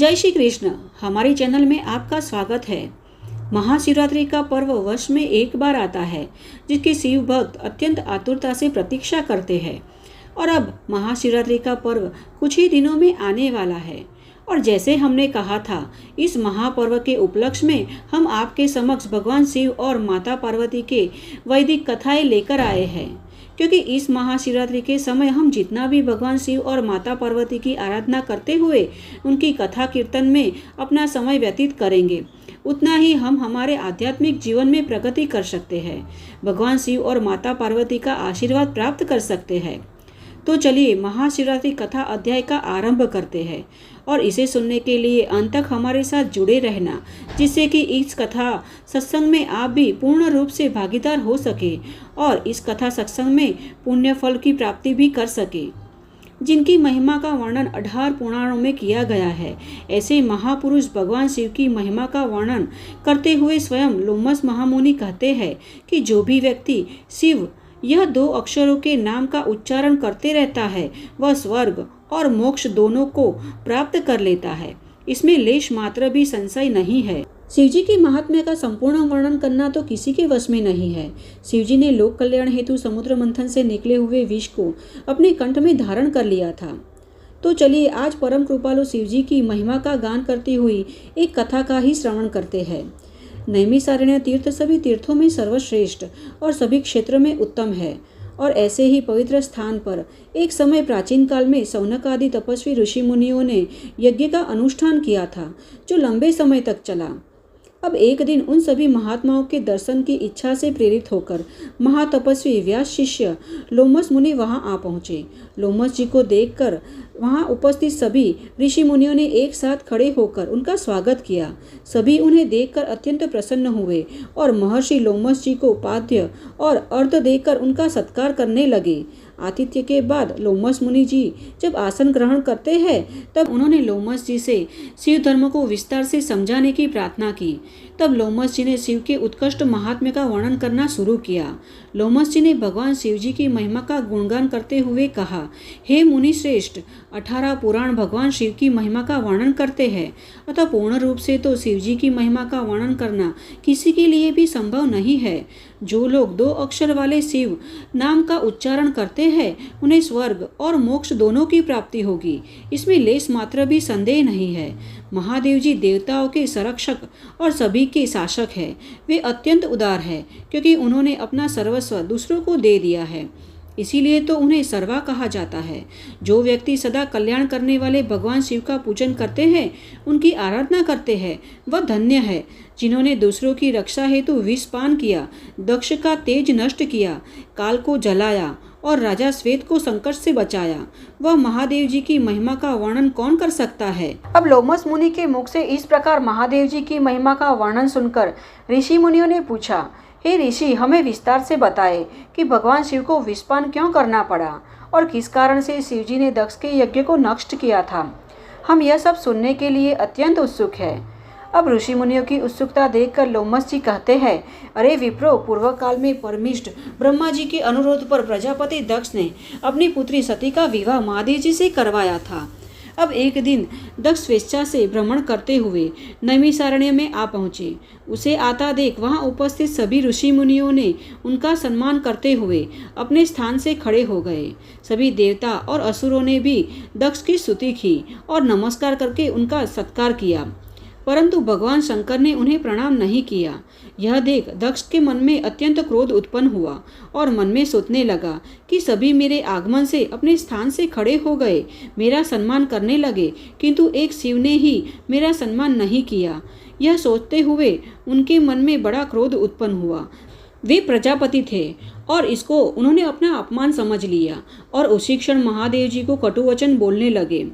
जय श्री कृष्ण। हमारे चैनल में आपका स्वागत है। महाशिवरात्रि का पर्व वर्ष में एक बार आता है, जिसके शिव भक्त अत्यंत आतुरता से प्रतीक्षा करते हैं। और अब महाशिवरात्रि का पर्व कुछ ही दिनों में आने वाला है। और जैसे हमने कहा था, इस महापर्व के उपलक्ष्य में हम आपके समक्ष भगवान शिव और माता पार्वती के वैदिक कथाएं लेकर आए हैं। क्योंकि इस महाशिवरात्रि के समय हम जितना भी भगवान शिव और माता पार्वती की आराधना करते हुए उनकी कथा कीर्तन में अपना समय व्यतीत करेंगे, उतना ही हम हमारे आध्यात्मिक जीवन में प्रगति कर सकते हैं, भगवान शिव और माता पार्वती का आशीर्वाद प्राप्त कर सकते हैं। तो चलिए महाशिवरात्रि कथा अध्याय का आरंभ करते हैं और इसे सुनने के लिए अंत तक हमारे साथ जुड़े रहना, जिससे कि इस कथा सत्संग में आप भी पूर्ण रूप से भागीदार हो सके और इस कथा सत्संग में पुण्य फल की प्राप्ति भी कर सके, जिनकी महिमा का वर्णन 18 पुराणों में किया गया है। ऐसे महापुरुष भगवान शिव की महिमा का वर्णन करते हुए स्वयं लोमस महामुनि कहते हैं कि जो भी व्यक्ति शिव यह 2 अक्षरों के नाम का उच्चारण करते रहता है, वह स्वर्ग और मोक्ष दोनों को प्राप्त कर लेता है। इसमें लेश मात्र भी संशय नहीं है। शिवजी की महात्म्य का संपूर्ण वर्णन करना तो किसी के वश में नहीं है। शिवजी ने लोक कल्याण हेतु समुद्र मंथन से निकले हुए विष को अपने कंठ में धारण कर लिया था। तो चलिए आज परम कृपालु शिवजी की महिमा का गान करती हुई एक कथा का ही श्रवण करते हैं। नैमिषारण्य तीर्थ सभी तीर्थों में सर्वश्रेष्ठ और सभी क्षेत्र में उत्तम है। और ऐसे ही पवित्र स्थान पर एक समय प्राचीन काल में शौनक आदि तपस्वी ऋषि मुनियों ने यज्ञ का अनुष्ठान किया था, जो लंबे समय तक चला। अब एक दिन उन सभी महात्माओं के दर्शन की इच्छा से प्रेरित होकर महातपस्वी व्यास शिष्य लोमस मुनि वहां आ पहुंचे। लोमस जी को देखकर वहां उपस्थित सभी ऋषि मुनियों ने एक साथ खड़े होकर उनका स्वागत किया। सभी उन्हें देखकर अत्यंत प्रसन्न हुए और महर्षि लोमस जी को पाद्य और अर्घ्य देकर उनका सत्कार करने लगे। आतिथ्य के बाद लोमस मुनि जी जब आसन ग्रहण करते हैं, तब उन्होंने लोमस जी से शिव धर्म को विस्तार से समझाने की प्रार्थना की। तब लोमस जी ने शिव के उत्कृष्ट महात्म्य का वर्णन करना शुरू किया। लोमस जी ने भगवान शिव जी की महिमा का गुणगान करते हुए कहा, हे मुनि श्रेष्ठ, 18 पुराण भगवान शिव की महिमा का वर्णन करते हैं, अतः पूर्ण रूप से तो शिव जी की महिमा का वर्णन करना किसी के लिए भी संभव नहीं है। जो लोग 2 अक्षर वाले शिव नाम का उच्चारण करते हैं, उन्हें स्वर्ग और मोक्ष दोनों की प्राप्ति होगी, इसमें लेश मात्र भी संदेह नहीं है। महादेव जी देवताओं के संरक्षक और सभी के शासक है। वे अत्यंत उदार है, क्योंकि उन्होंने अपना सर्वस्व दूसरों को दे दिया है, इसीलिए तो उन्हें सर्वा कहा जाता है। जो व्यक्ति सदा कल्याण करने वाले भगवान शिव का पूजन करते हैं, उनकी आराधना करते हैं, वह धन्य है। जिन्होंने दूसरों की रक्षा हेतु विष पान किया, दक्ष का तेज नष्ट किया, काल को जलाया और राजा श्वेत को संकट से बचाया, वह महादेव जी की महिमा का वर्णन कौन कर सकता है। अब लोमस मुनि के मुख से इस प्रकार महादेव जी की महिमा का वर्णन सुनकर ऋषि मुनियों ने पूछा, हे ऋषि, हमें विस्तार से बताए कि भगवान शिव को विषपान क्यों करना पड़ा और किस कारण से शिव जी ने दक्ष के यज्ञ को नष्ट किया था। हम यह सब सुनने के लिए अत्यंत उत्सुक है। अब ऋषि मुनियों की उत्सुकता देखकर लोमस जी कहते हैं, अरे विप्रो, पूर्व काल में परमिष्ट ब्रह्मा जी के अनुरोध पर प्रजापति दक्ष ने अपनी पुत्री सती का विवाह महादेव जी से करवाया था। अब एक दिन दक्ष स्वेच्छा से भ्रमण करते हुए नैमिषारण्य में आ पहुँचे। उसे आता देख वहां उपस्थित सभी ऋषि मुनियों ने उनका सम्मान करते हुए अपने स्थान से खड़े हो गए। सभी देवता और असुरों ने भी दक्ष की स्तुति की और नमस्कार करके उनका सत्कार किया, परंतु भगवान शंकर ने उन्हें प्रणाम नहीं किया। यह देख दक्ष के मन में अत्यंत क्रोध उत्पन्न हुआ और मन में सोचने लगा कि सभी मेरे आगमन से अपने स्थान से खड़े हो गए, मेरा सम्मान करने लगे, किंतु एक शिव ने ही मेरा सम्मान नहीं किया। यह सोचते हुए उनके मन में बड़ा क्रोध उत्पन्न हुआ। वे प्रजापति थे और इसको उन्होंने अपना अपमान समझ लिया और उसी क्षण महादेव जी को कटुवचन बोलने लगे।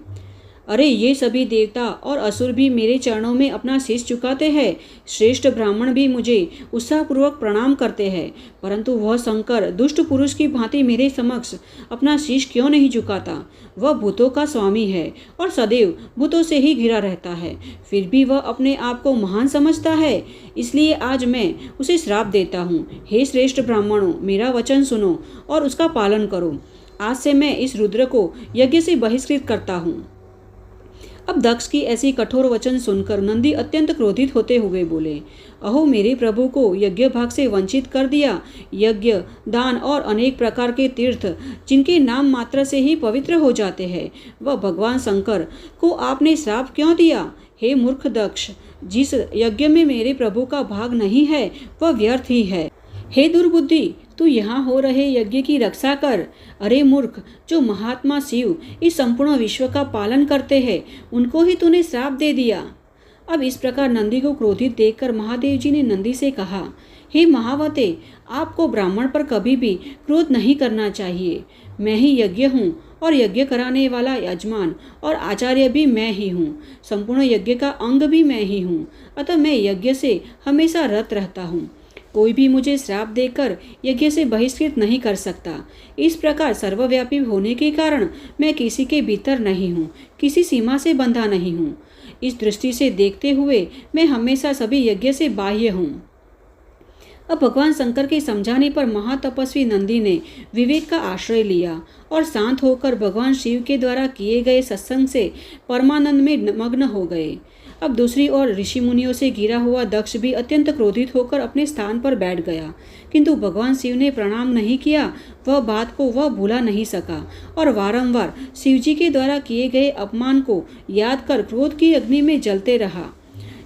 अरे, ये सभी देवता और असुर भी मेरे चरणों में अपना शीश झुकाते हैं, श्रेष्ठ ब्राह्मण भी मुझे उत्साहपूर्वक प्रणाम करते हैं, परंतु वह शंकर दुष्ट पुरुष की भांति मेरे समक्ष अपना शीश क्यों नहीं झुकाता। वह भूतों का स्वामी है और सदैव भूतों से ही घिरा रहता है, फिर भी वह अपने आप को महान समझता है। इसलिए आज मैं उसे श्राप देता हूँ। हे श्रेष्ठ ब्राह्मणों, मेरा वचन सुनो और उसका पालन करो। आज से मैं इस रुद्र को यज्ञ से बहिष्कृत करता हूँ। अब दक्ष की ऐसी कठोर वचन सुनकर नंदी अत्यंत क्रोधित होते हुए बोले, अहो मेरे प्रभु को यज्ञ भाग से वंचित कर दिया। यज्ञ, दान और अनेक प्रकार के तीर्थ जिनके नाम मात्र से ही पवित्र हो जाते हैं, वह भगवान शंकर को आपने श्राप क्यों दिया? हे मूर्ख दक्ष, जिस यज्ञ में मेरे प्रभु का भाग नहीं है वह व्यर्थ ही है। हे दुर्बुद्धि, तू यहाँ हो रहे यज्ञ की रक्षा कर। अरे मूर्ख, जो महात्मा शिव इस संपूर्ण विश्व का पालन करते हैं उनको ही तूने श्राप दे दिया। अब इस प्रकार नंदी को क्रोधित देखकर महादेव जी ने नंदी से कहा, हे महावते, आपको ब्राह्मण पर कभी भी क्रोध नहीं करना चाहिए। मैं ही यज्ञ हूँ और यज्ञ कराने वाला यजमान और आचार्य भी मैं ही हूँ। संपूर्ण यज्ञ का अंग भी मैं ही हूँ। अतः मैं यज्ञ से हमेशा रत रहता हूँ। कोई भी मुझे श्राप देकर यज्ञ से बहिष्कृत नहीं कर सकता। इस प्रकार सर्वव्यापी होने के कारण मैं किसी के भीतर नहीं हूँ, किसी सीमा से बंधा नहीं हूँ। इस दृष्टि से देखते हुए मैं हमेशा सभी यज्ञ से बाह्य हूँ। अब भगवान शंकर के समझाने पर महातपस्वी नंदी ने विवेक का आश्रय लिया और शांत होकर भगवान शिव के द्वारा किए गए सत्संग से परमानंद में मग्न हो गए। अब दूसरी ओर ऋषि मुनियों से घिरा हुआ दक्ष भी अत्यंत क्रोधित होकर अपने स्थान पर बैठ गया, किंतु भगवान शिव ने प्रणाम नहीं किया। वह बात को वह भूला नहीं सका और वारंवार शिव जी के द्वारा किए गए अपमान को याद कर क्रोध की अग्नि में जलते रहा।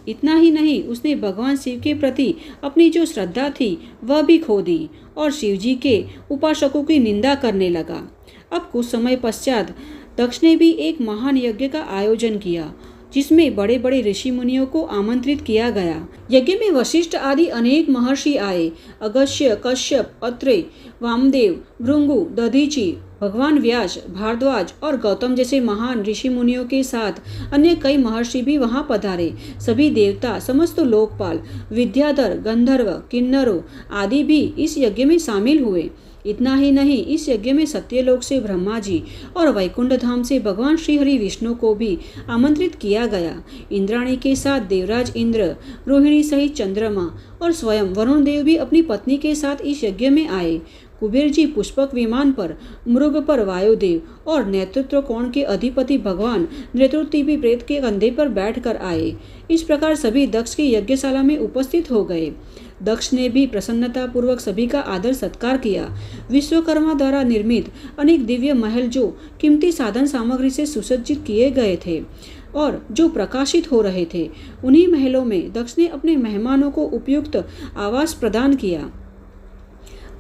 इतना ही नहीं, उसने भगवान शिव के प्रति अपनी जो श्रद्धा थी वह भी खो दी और शिव जी के उपासकों की निंदा करने लगा। अब कुछ समय पश्चात दक्ष ने भी एक महान यज्ञ का आयोजन किया, जिसमें बड़े बड़े ऋषि मुनियों को आमंत्रित किया गया। यज्ञ में वशिष्ठ आदि अनेक महर्षि आए। अगस्त्य, कश्यप, अत्रे, वामदेव, भृंगु, दधीचि, भगवान व्यास, भारद्वाज और गौतम जैसे महान ऋषि मुनियों के साथ अन्य कई महर्षि भी वहां पधारे। सभी देवता, समस्त लोकपाल, विद्याधर, गंधर्व, किन्नरों आदि भी इस यज्ञ में शामिल हुए। इतना ही नहीं, इस यज्ञ में सत्यलोक से ब्रह्मा जी और वैकुंठ धाम से भगवान श्री हरि विष्णु को भी आमंत्रित किया गया। इंद्राणी के साथ देवराज इंद्र, रोहिणी सहित चंद्रमा और स्वयं वरुण देव भी अपनी पत्नी के साथ इस यज्ञ में आए। कुबेर जी पुष्पक विमान पर, मृग पर वायुदेव और नेतृत्व कोण के अधिपति भगवान नेतृत्व भी प्रेत के कंधे पर बैठकर आए। इस प्रकार सभी दक्ष की यज्ञशाला में उपस्थित हो गए। दक्ष ने भी प्रसन्नता पूर्वक सभी का आदर सत्कार किया। विश्वकर्मा द्वारा निर्मित अनेक दिव्य महल जो कीमती साधन सामग्री से सुसज्जित किए गए थे और जो प्रकाशित हो रहे थे, उन्हीं महलों में दक्ष ने अपने मेहमानों को उपयुक्त आवास प्रदान किया।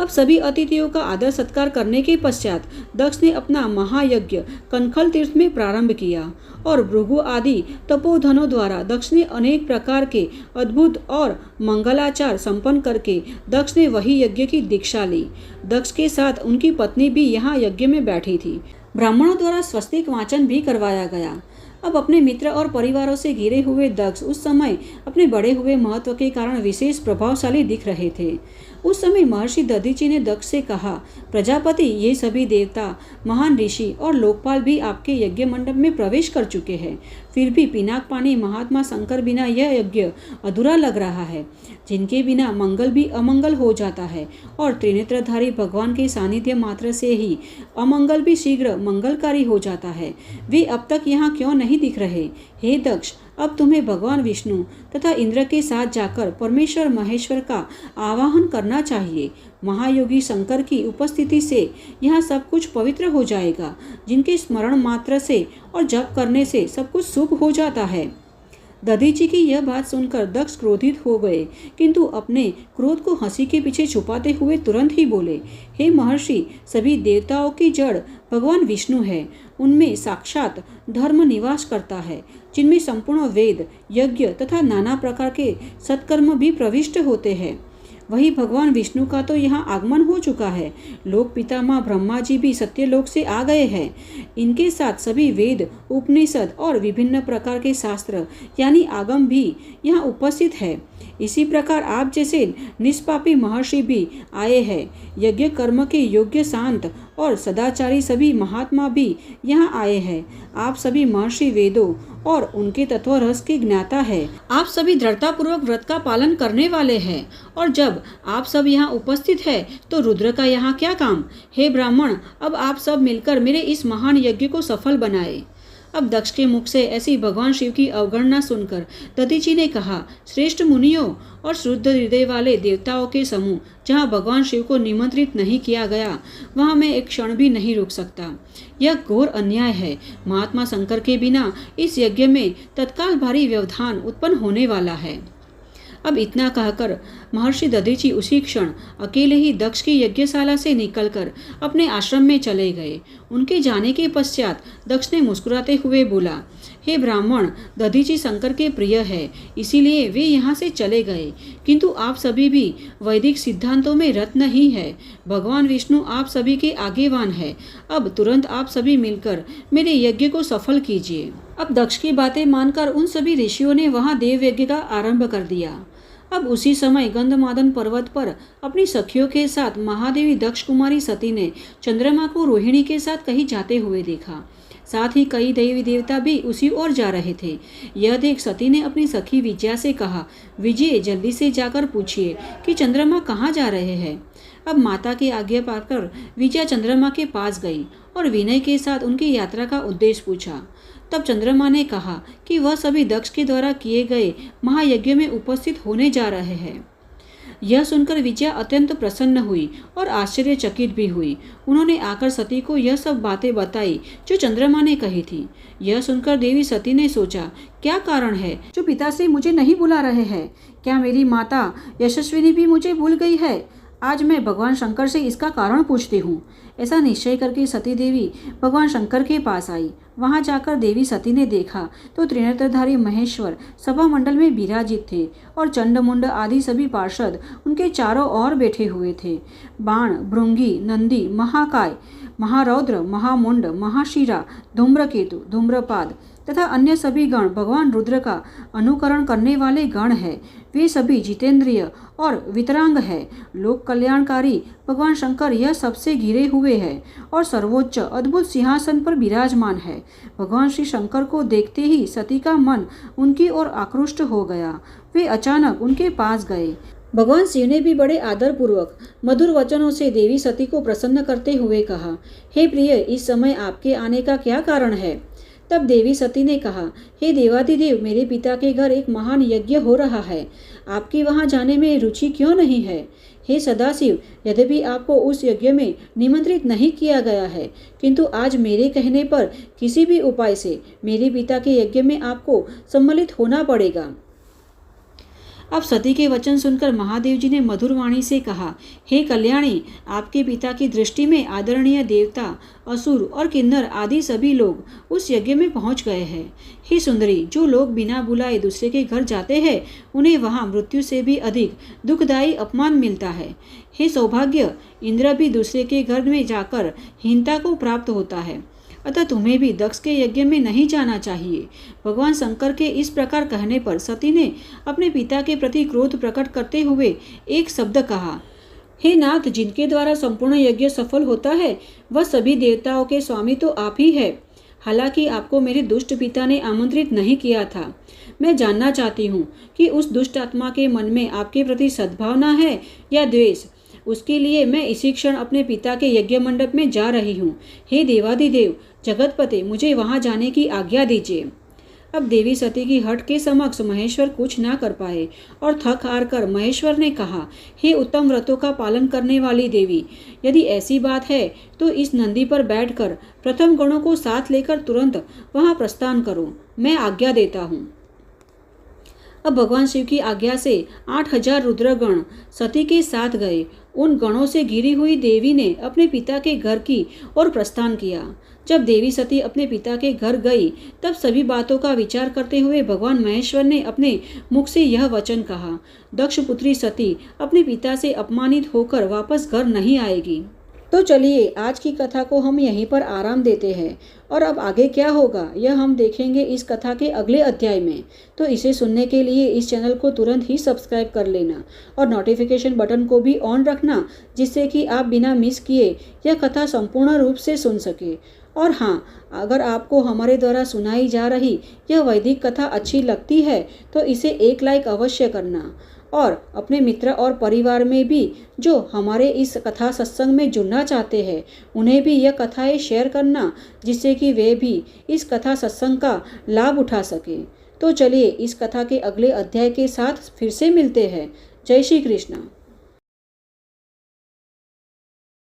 अब सभी अतिथियों का आदर सत्कार करने के पश्चात दक्ष ने अपना महायज्ञ कनखल तीर्थ में प्रारंभ किया और भृगु आदि तपोधनों द्वारा दक्ष ने अनेक प्रकार के अद्भुत और मंगलाचार संपन्न करके दक्ष ने वही यज्ञ की दीक्षा ली। दक्ष के साथ उनकी पत्नी भी यहाँ यज्ञ में बैठी थी। ब्राह्मणों द्वारा स्वस्तिक वाचन भी करवाया गया। अब अपने मित्र और परिवारों से घिरे हुए दक्ष उस समय अपने बढ़े हुए महत्व के कारण विशेष प्रभावशाली दिख रहे थे। उस समय महर्षि दधीचि ने दक्ष से कहा, प्रजापति, ये सभी देवता, महान ऋषि और लोकपाल भी आपके यज्ञ मंडप में प्रवेश कर चुके हैं। फिर भी पिनाक पानी महात्मा शंकर बिना यह यज्ञ अधूरा लग रहा है, जिनके बिना मंगल भी अमंगल हो जाता है और त्रिनेत्रधारी भगवान के सानिध्य मात्र से ही अमंगल भी शीघ्र मंगलकारी हो जाता है। वे अब तक यहाँ क्यों नहीं दिख रहे? हे दक्ष, अब तुम्हें भगवान विष्णु तथा इंद्र के साथ जाकर परमेश्वर महेश्वर का आवाहन करना चाहिए। महायोगी शंकर की उपस्थिति से यह सब कुछ पवित्र हो जाएगा, जिनके स्मरण मात्र से और जप करने से सब कुछ शुभ हो जाता है। दधीचि की यह बात सुनकर दक्ष क्रोधित हो गए, किंतु अपने क्रोध को हंसी के पीछे छुपाते हुए तुरंत ही बोले, हे महर्षि, सभी देवताओं की जड़ भगवान विष्णु है। उनमें साक्षात धर्म निवास करता है, जिनमें संपूर्ण वेद, यज्ञ तथा नाना प्रकार के सत्कर्म भी प्रविष्ट होते हैं। वही भगवान विष्णु का तो यहाँ आगमन हो चुका है। लोक पितामह ब्रह्मा जी भी सत्यलोक से आ गए हैं। इनके साथ सभी वेद, उपनिषद और विभिन्न प्रकार के शास्त्र यानी आगम भी यहाँ उपस्थित है। इसी प्रकार आप जैसे निष्पापी महर्षि भी आए हैं। यज्ञ कर्म के योग्य, शांत और सदाचारी सभी महात्मा भी यहाँ आए हैं। आप सभी महर्षि वेदों और उनके तत्व रस के ज्ञाता है। आप सभी दृढ़ता पूर्वक व्रत का पालन करने वाले हैं और जब आप सब यहाँ उपस्थित है तो रुद्र का यहाँ क्या काम? हे ब्राह्मण, अब आप सब मिलकर मेरे इस महान यज्ञ को सफल बनाए। अब दक्ष के मुख से ऐसी भगवान शिव की अवगणना सुनकर दधीचि ने कहा, श्रेष्ठ मुनियों और शुद्ध हृदय वाले देवताओं के समूह, जहाँ भगवान शिव को निमंत्रित नहीं किया गया वहाँ मैं एक क्षण भी नहीं रुक सकता। यह घोर अन्याय है। महात्मा शंकर के बिना इस यज्ञ में तत्काल भारी व्यवधान उत्पन्न होने वाला है। अब इतना कहकर महर्षि दधीचि उसी क्षण अकेले ही दक्ष की यज्ञशाला से निकलकर अपने आश्रम में चले गए। उनके जाने के पश्चात दक्ष ने मुस्कुराते हुए बोला, हे ब्राह्मण, दधीचि शंकर के प्रिय है, इसीलिए वे यहाँ से चले गए, किंतु आप सभी भी वैदिक सिद्धांतों में रत नहीं है। भगवान विष्णु आप सभी के आगेवान है। अब तुरंत आप सभी मिलकर मेरे यज्ञ को सफल कीजिए। अब दक्ष की बातें मानकर उन सभी ऋषियों ने वहां देव यज्ञ का आरंभ कर दिया। अब उसी समय गंधमादन पर्वत पर अपनी सखियों के साथ महादेवी दक्ष कुमारी सती ने चंद्रमा को रोहिणी के साथ कहीं जाते हुए देखा। साथ ही कई देवी देवता भी उसी ओर जा रहे थे। यह देख सती ने अपनी सखी विजया से कहा, विजय, जल्दी से जाकर पूछिए कि चंद्रमा कहाँ जा रहे हैं। अब माता की आज्ञा पाकर विजया चंद्रमा के पास गई और विनय के साथ उनकी यात्रा का उद्देश्य पूछा। तब चंद्रमा ने कहा कि वह सभी दक्ष के द्वारा किए गए महायज्ञ में उपस्थित होने जा रहे हैं। यह सुनकर विजया अत्यंत प्रसन्न हुई और आश्चर्यचकित भी हुई। उन्होंने आकर सती को यह सब बातें बताई जो चंद्रमा ने कही थी। यह सुनकर देवी सती ने सोचा, क्या कारण है जो पिताश्री मुझे नहीं बुला रहे हैं? क्या मेरी माता यशस्विनी भी मुझे भूल गई है? आज मैं भगवान शंकर से इसका कारण पूछती हूँ। ऐसा निश्चय करके सती देवी भगवान शंकर के पास आई। वहां जाकर देवी सती ने देखा तो त्रिनेत्रधारी महेश्वर सभा मंडल में विराजित थे और चंडमुंड आदि सभी पार्षद उनके चारों ओर बैठे हुए थे। बाण, भृंगी, नंदी, महाकाय, महारौद्र, महामुंड, महाशिरा, धूम्रकेतु, धूम्रपाद तथा अन्य सभी गण भगवान रुद्र का अनुकरण करने वाले गण हैं। वे सभी जितेंद्रिय और वितरांग है। लोक कल्याणकारी भगवान शंकर यह सबसे घिरे हुए हैं और सर्वोच्च अद्भुत सिंहासन पर विराजमान है। भगवान श्री शंकर को देखते ही सती का मन उनकी ओर आकृष्ट हो गया। वे अचानक उनके पास गए। भगवान शिव ने भी बड़े आदर पूर्वक मधुर वचनों से देवी सती को प्रसन्न करते हुए कहा, हे प्रिय, इस समय आपके आने का क्या कारण है? तब देवी सती ने कहा, हे देवादिदेव, मेरे पिता के घर एक महान यज्ञ हो रहा है। आपकी वहां जाने में रुचि क्यों नहीं है? हे सदाशिव, यद्यपि आपको उस यज्ञ में निमंत्रित नहीं किया गया है, किंतु आज मेरे कहने पर किसी भी उपाय से मेरे पिता के यज्ञ में आपको सम्मिलित होना पड़ेगा। अब सती के वचन सुनकर महादेव जी ने मधुर वाणी से कहा, हे कल्याणी, आपके पिता की दृष्टि में आदरणीय देवता, असुर और किन्नर आदि सभी लोग उस यज्ञ में पहुंच गए हैं। हे सुंदरी, जो लोग बिना बुलाए दूसरे के घर जाते हैं उन्हें वहां मृत्यु से भी अधिक दुखदायी अपमान मिलता है। हे सौभाग्य, इंद्र भी दूसरे के घर में जाकर हीनता को प्राप्त होता है, अतः तुम्हें भी दक्ष के यज्ञ में नहीं जाना चाहिए। भगवान शंकर के इस प्रकार कहने पर सती ने अपने पिता के प्रति क्रोध प्रकट करते हुए एक शब्द कहा, हे नाथ, जिनके द्वारा संपूर्ण यज्ञ सफल होता है वह सभी देवताओं के स्वामी तो आप ही है। हालांकि आपको मेरे दुष्ट पिता ने आमंत्रित नहीं किया था। मैं जानना चाहती हूँ कि उस दुष्ट आत्मा के मन में आपके प्रति सद्भावना है या द्वेष। उसके लिए मैं इसी क्षण अपने पिता के यज्ञ मंडप में जा रही हूँ। हे देवादिदेव, जगतपते, मुझे वहां जाने की आज्ञा दीजिए। अब देवी सती की हट के समक्ष महेश्वर कुछ ना कर पाए और थक हार कर महेश्वर ने कहा, हे उत्तम व्रतों का पालन करने वाली देवी, यदि ऐसी बात है तो इस नंदी पर बैठकर प्रथम गणों को साथ लेकर तुरंत वहां प्रस्थान करो। मैं आज्ञा देता हूँ। अब भगवान शिव की आज्ञा से 8000 रुद्रगण सती के साथ गए। उन गणों से घिरी हुई देवी ने अपने पिता के घर की ओर प्रस्थान किया। जब देवी सती अपने पिता के घर गई तब सभी बातों का विचार करते हुए भगवान महेश्वर ने अपने मुख से यह वचन कहा, दक्ष पुत्री सती अपने पिता से अपमानित होकर वापस घर नहीं आएगी। तो चलिए आज की कथा को हम यहीं पर आराम देते हैं और अब आगे क्या होगा यह हम देखेंगे इस कथा के अगले अध्याय में। तो इसे सुनने के लिए इस चैनल को तुरंत ही सब्सक्राइब कर लेना और नोटिफिकेशन बटन को भी ऑन रखना, जिससे कि आप बिना मिस किए यह कथा संपूर्ण रूप से सुन सके। और हाँ, अगर आपको हमारे द्वारा सुनाई जा रही यह वैदिक कथा अच्छी लगती है तो इसे एक लाइक अवश्य करना और अपने मित्र और परिवार में भी जो हमारे इस कथा सत्संग में जुड़ना चाहते हैं, उन्हें भी यह कथाएं शेयर करना, जिससे कि वे भी इस कथा सत्संग का लाभ उठा सके। तो चलिए इस कथा के अगले अध्याय के साथ फिर से मिलते हैं। जय श्री कृष्ण।